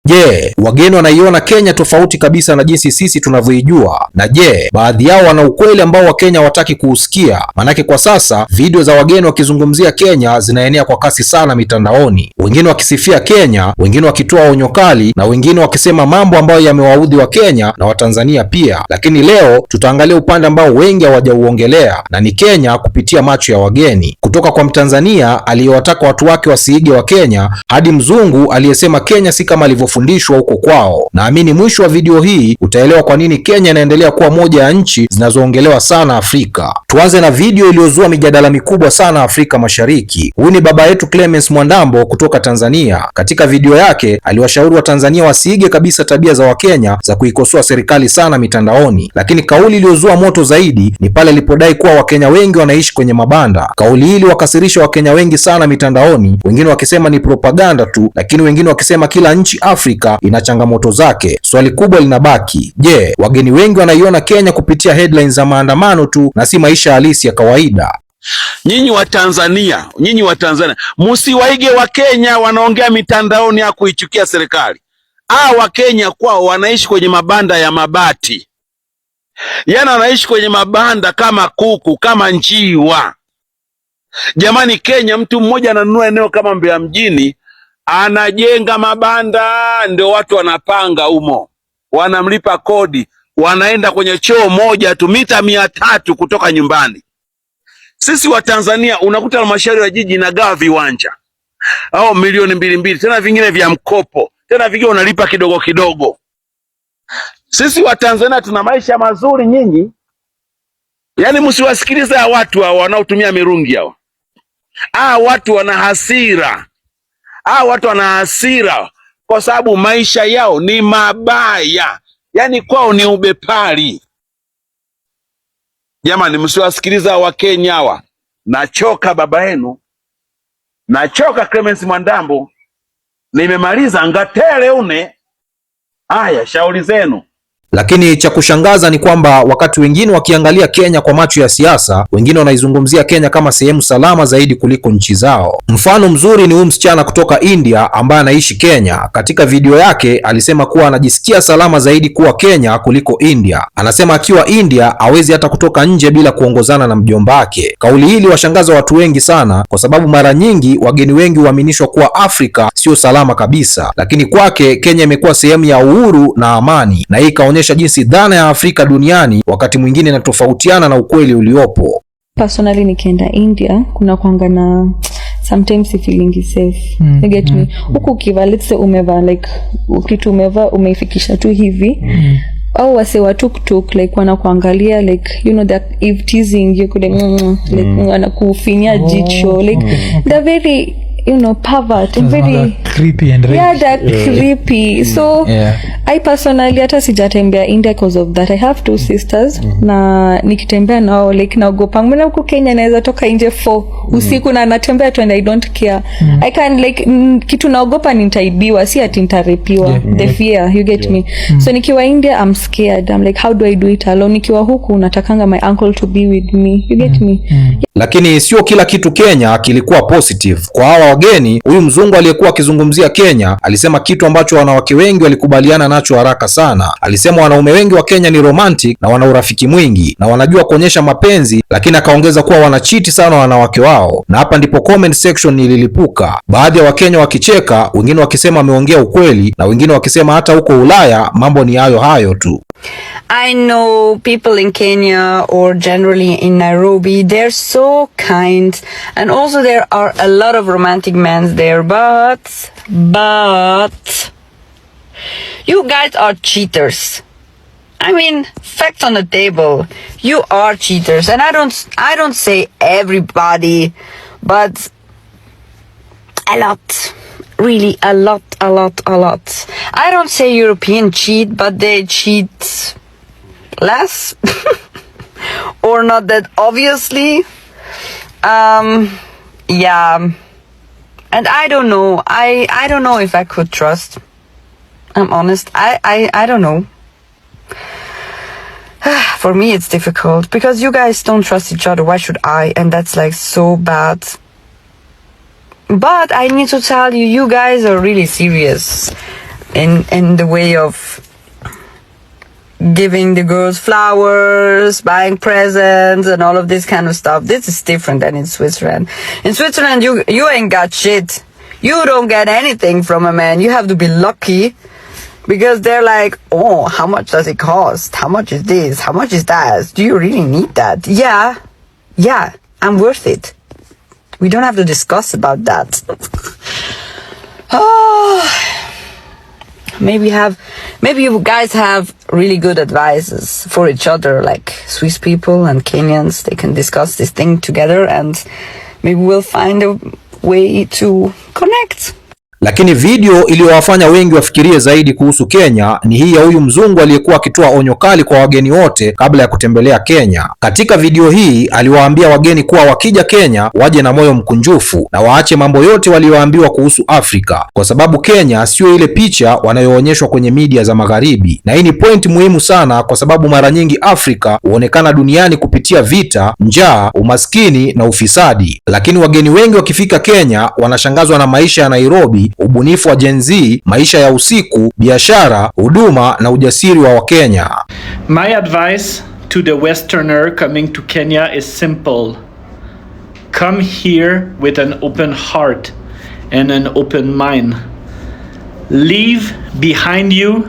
Je, wageni wanaiona Kenya tofauti kabisa na jinsi sisi tunavyoijua? Na je, baadhi yao wana ukweli ambao Wakenya hawataki kuusikia? Manake kwa sasa video za wageni wakizungumzia Kenya zinaenea kwa kasi sana mitandaoni, wengine wakisifia Kenya, wengine wakitoa onyo kali, na wengine wakisema mambo ambayo yamewaudhi wa Kenya na Watanzania pia. Lakini leo tutaangalia upande ambao wengi hawajauongelea, na ni Kenya kupitia macho ya wageni, kutoka kwa Mtanzania aliyewataka watu wake wasiige wa Kenya hadi mzungu aliyesema Kenya si kama fundishwa huko kwao. Naamini mwisho wa video hii utaelewa kwa nini Kenya inaendelea kuwa moja ya nchi zinazoongelewa sana Afrika. Tuanze na video iliyozua mijadala mikubwa sana Afrika Mashariki. Huyu ni baba yetu Clemence Mwandambo kutoka Tanzania. Katika video yake aliwashauri Watanzania wasiige kabisa tabia za Wakenya za kuikosoa serikali sana mitandaoni, lakini kauli iliyozua moto zaidi ni pale alipodai kuwa Wakenya wengi wanaishi kwenye mabanda. Kauli hii iliwakasirisha Wakenya wengi sana mitandaoni, wengine wakisema ni propaganda tu, lakini wengine wakisema kila nchi Afrika ina changamoto zake. Swali kubwa linabaki, je, wageni wengi wanaiona Kenya kupitia headlines za maandamano tu na si maisha halisi ya kawaida? Nyinyi wa Tanzania, msiwaige wa Kenya wanaongea mitandaoni ya kuichukia serikali. Wa Kenya kwao wanaishi kwenye mabanda ya mabati. Yaani wanaishi kwenye mabanda kama kuku, kama njiwa. Jamani, Kenya mtu mmoja ananunua eneo kama Mbeya mjini, anajenga mabanda, ndio watu wanapanga umo, wanamlipa kodi, wanaenda kwenye choo moja tu mita 300 kutoka nyumbani. Sisi wa Tanzania unakuta halmashauri ya jiji inagawa viwanja au milioni 2, tena vingine vya mkopo, tena vingine unalipa kidogo kidogo. Sisi wa Tanzania tuna maisha mazuri nyinyi. Yaani msiwasikilize watu hao wanaotumia mirungi hao. Watu wana hasira. Watu wana hasira kwa sababu maisha yao ni mabaya. Yaani kwao ni ubepari. Jamani, msiwasikiliza wa Kenya hawa. Nachoka baba yenu. Nachoka Clemence Mwandambo. Nimemaliza ngatele une. Haya, shauri zenu. Lakini cha kushangaza ni kwamba wakati wengine wakiangalia Kenya kwa macho ya siasa, wengine wanaizungumzia Kenya kama sehemu salama zaidi kuliko nchi zao. Mfano mzuri ni huyu msichana kutoka India ambaye anaishi Kenya. Katika video yake alisema kuwa anajisikia salama zaidi kuwa Kenya kuliko India. Anasema akiwa India hawezi hata kutoka nje bila kuongozana na mjomba wake. Kauli hii iliwashangaza watu wengi sana, kwa sababu mara nyingi wageni wengi huaminishwa kuwa Afrika sio salama kabisa, lakini kwake Kenya imekuwa sehemu ya uhuru na amani, na hii ikaonyesha jinsi dhana ya Afrika duniani wakati mwingine inatofautiana na ukweli uliopo. Personally nikienda India kuna kuanga na sometimes feeling safe. You get me? Huku ukiva, let's say umeva like kitu umeva umeifikisha tu hivi. Au wase wa tuk like wanakuangalia like you know that if teasing you could like wanakufinya jicho like they're very pervert and very creepy and rapey. Yeah, they're creepy. So I personally hata sijatembea India because of that. I have 2 sisters na nikitembea nao like naogopa. Mbona huko Kenya naweza toka nje 4 usiku na natembea tu and I don't care. I can like kitu naogopa nitaibiwa, si ati nitarepiwa. The fear, you get me? So nikiwa India I'm scared. I'm like how do I do it alone? Nikiwa huku natakanga my uncle to be with me. You get me? Lakini sio kila kitu Kenya kilikuwa positive. Kwa hawa wageni, huyu mzungu aliyekuwa akizungumzia Kenya alisema kitu ambacho wanawake wengi walikubaliana nacho haraka sana. Alisema wanaume wengi wa Kenya ni romantic na wana urafiki mwingi na wanajua kuonyesha mapenzi, lakini akaongeza kuwa wanachiti sana wanawake wao. Na hapa ndipo comment section ililipuka. Baadhi ya Wakenya wakicheka, wengine wakisema ameongea ukweli, na wengine wakisema hata huko Ulaya mambo ni hayo tu. I know people in Kenya or generally in Nairobi, they're so kind, and also there are a lot of romantic men there, but you guys are cheaters. I mean, facts on the table. You are cheaters, and I don't say everybody, but a lot. Really a lot. I don't say European cheat, but they cheat less or not that obviously. Yeah, and I don't know. I don't know if I could trust. I'm honest. I don't know. For me it's difficult because you guys don't trust each other. Why should I? And that's like so bad. But I need to tell you, you guys are really serious. in the way of giving the girls flowers, buying presents, and all of this kind of stuff. This is different than in Switzerland. In Switzerland, you ain't got shit. You don't get anything from a man. You have to be lucky, because they're like, oh, how much does it cost? How much is this? How much is that? Do you really need that? Yeah, I'm worth it. We don't have to discuss about that. Maybe you guys have really good advices for each other, like Swiss people and Kenyans. They can discuss this thing together, and maybe we'll find a way to connect. Lakini video iliyowafanya wengi wafikirie zaidi kuhusu Kenya ni hii ya huyu mzungu aliyekuwa akitoa onyo kali kwa wageni wote kabla ya kutembelea Kenya. Katika video hii aliwaambia wageni kuwa wakija Kenya waje na moyo mkunjufu na waache mambo yote walioambiwa kuhusu Afrika, kwa sababu Kenya sio ile picha wanayoonyeshwa kwenye media za magharibi. Na hii ni point muhimu sana, kwa sababu mara nyingi Afrika huonekana duniani kupitia vita, njaa, umaskini na ufisadi. Lakini wageni wengi wakifika Kenya wanashangazwa na maisha ya Nairobi, ubunifu wa Gen Z, maisha ya usiku, biashara, huduma na ujasiri wa Wakenya. My advice to the Westerner coming to Kenya is simple. Come here with an open heart and an open mind. Leave behind you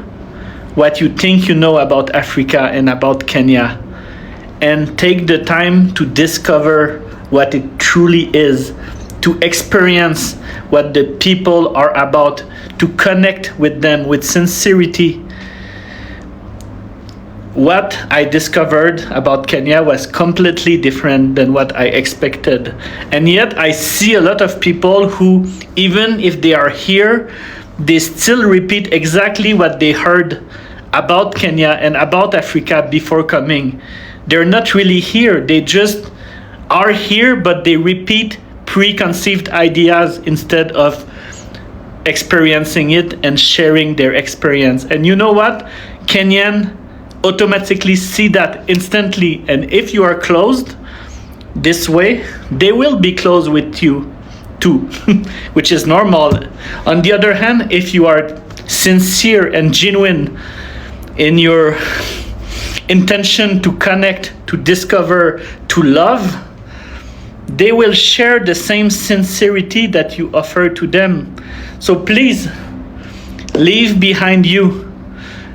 what you think you know about Africa and about Kenya, and take the time to discover what it truly is, to experience what the people are about, to connect with them with sincerity. What I discovered about Kenya was completely different than what I expected. And yet I see a lot of people who, even if they are here, they still repeat exactly what they heard about Kenya and about Africa before coming. They're not really here. They just are here, but they repeat preconceived ideas instead of experiencing it and sharing their experience. And you know what? Kenyan automatically see that instantly, and if you are closed this way, they will be closed with you too, which is normal. On the other hand, if you are sincere and genuine in your intention to connect, to discover, to love, they will share the same sincerity that you offer to them. So please, leave behind you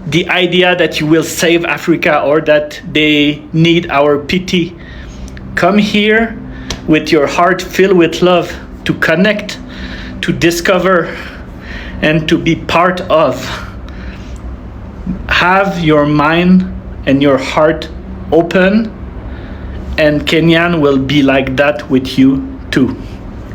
the idea that you will save Africa or that they need our pity. Come here with your heart filled with love to connect, to discover, and to be part of. Have your mind and your heart open, and Kenyan will be like that with you too.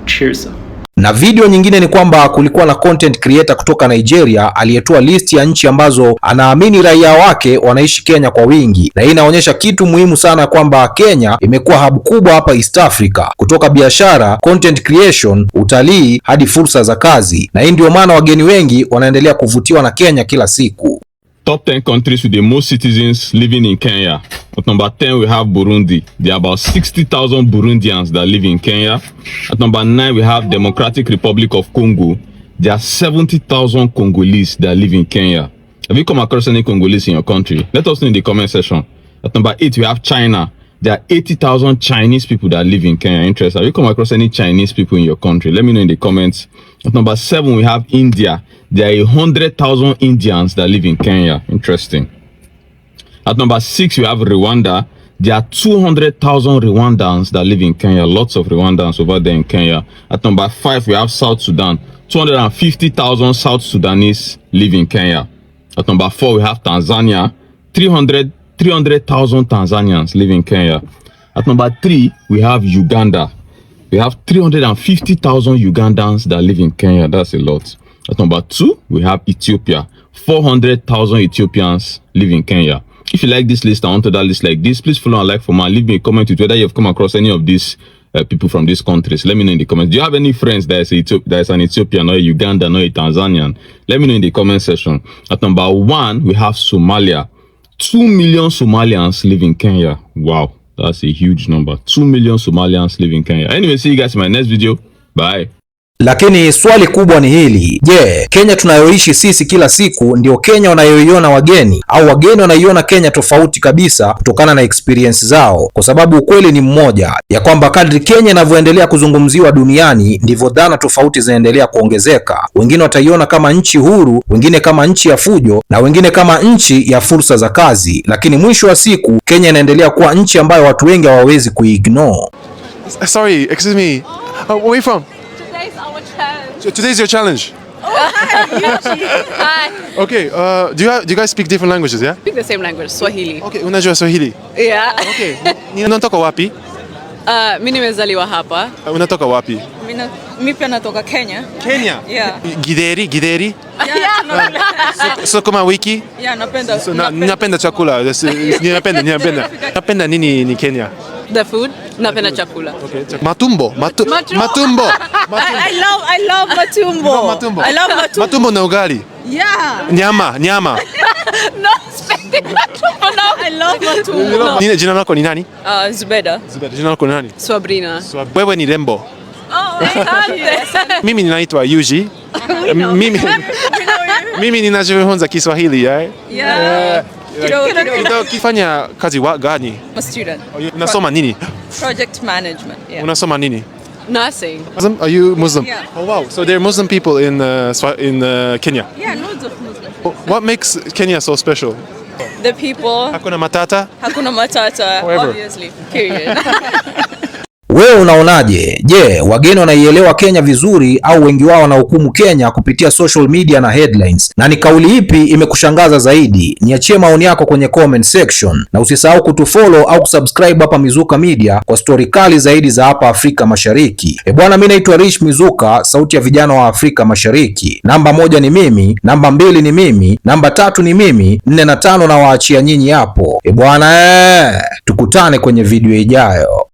Cheers. Na video nyingine ni kwamba kulikuwa na content creator kutoka Nigeria aliyetoa list ya nchi ambazo anaamini raia wake wanaishi Kenya kwa wingi, na hii inaonyesha kitu muhimu sana, kwamba Kenya imekuwa hub kubwa hapa East Africa, kutoka biashara, content creation, utalii hadi fursa za kazi, na hii ndio maana wageni wengi wanaendelea kuvutiwa na Kenya kila siku. Top 10 countries with the most citizens living in Kenya. At number 10, we have Burundi. There are about 60,000 Burundians that live in Kenya. At number 9, we have Democratic Republic of Congo. There are 70,000 Congolese that live in Kenya. Have you come across any Congolese in your country? Let us know in the comment section. At number 8, we have China. There are 80,000 Chinese people that live in Kenya. Interesting. Have you come across any Chinese people in your country? Let me know in the comments. At number 7, we have India. There are 100,000 Indians that live in Kenya. Interesting. At number 6, we have Rwanda. There are 200,000 Rwandans that live in Kenya. Lots of Rwandans over there in Kenya. At number 5, we have South Sudan. 250,000 South Sudanese live in Kenya. At number 4, we have Tanzania. 300,000 Tanzanians live in Kenya. At number 3, we have Uganda. We have 350,000 Ugandans that live in Kenya. That's a lot. At number 2, we have Ethiopia. 400,000 Ethiopians live in Kenya. If you like this list, I want that list like this, please follow and like for more. Leave me a comment with whether you've come across any of these people from these countries. Let me know in the comments. Do you have any friends that is an Ethiopian or a Ugandan or a Tanzanian? Let me know in the comment section. At number 1, we have Somalia. 2 million Somalians live in Kenya. Wow, that's a huge number. 2 million Somalians live in Kenya. Anyway, see you guys in my next video. Bye. Lakini swali kubwa ni hili, je, Kenya tunayoishi sisi kila siku ndio Kenya wanayoiona wageni, au wageni wanaiona Kenya tofauti kabisa kutokana na experience zao? Kwa sababu ukweli ni mmoja, ya kwamba kadri Kenya inavyoendelea kuzungumziwa duniani ndivyo dhana tofauti zinaendelea kuongezeka. Wengine wataiona kama nchi huru, wengine kama nchi ya fujo, na wengine kama nchi ya fursa za kazi. Lakini mwisho wa siku Kenya inaendelea kuwa nchi ambayo watu wengi hawawezi kuignore. Sorry, excuse me. Where are you from? Today's our challenge. So today's your challenge. Hi. Okay. Do you guys speak different languages? Yeah. Speak the same language, Swahili. Okay. Unajua Swahili? Yeah. Okay. Unatoka wapi? Mimi nimezaliwa hapa. Unatoka wapi? Mimi pia natoka Kenya. Kenya. Yeah. Githeri. Yeah. Sukuma wiki. Yeah, napenda. Napenda chakula. Napenda nini ni Kenya? The food. Napenda chakula. Okay. Matumbo. I love matumbo. Matumbo. I love matumbo. Matumbo na ugali. Yeah. Nyama. No, expecting matumbo. No. I love matumbo. Jina lako ni nani? Zubeda. Jina lako ni nani? Swabrina. Wewe ni rembo. Oh, Mimi ninaitwa Yuji. Mimi ninajifunza Kiswahili, Yeah. Kidogo. Kifanya kazi gani? I'm a student. Unasoma nini? Project management. Yeah. Unasoma nini? nursing. Muslim? Are you Muslim? Yeah. Oh wow. So there are Muslim people in Kenya. Yeah, loads of Muslims. What makes Kenya so special? The people. Hakuna matata? Hakuna matata. However. Obviously. Period. Wewe unaonaje? Je, wageni wanaielewa Kenya vizuri au wengi wao wanahukumu Kenya kupitia social media na headlines? Na ni kauli ipi imekushangaza zaidi? Niachie maoni yako kwenye comment section, na usisahau kutufollow au kusubscribe hapa Mizuka Media kwa story kali zaidi za hapa Afrika Mashariki. Bwana, mimi naitwa Rich Mizuka, sauti ya vijana wa Afrika Mashariki. Namba 1 ni mimi, namba 2 ni mimi, namba 3 ni mimi, 4 na 5 na waachia nyinyi hapo. Bwana, tukutane kwenye video ijayo.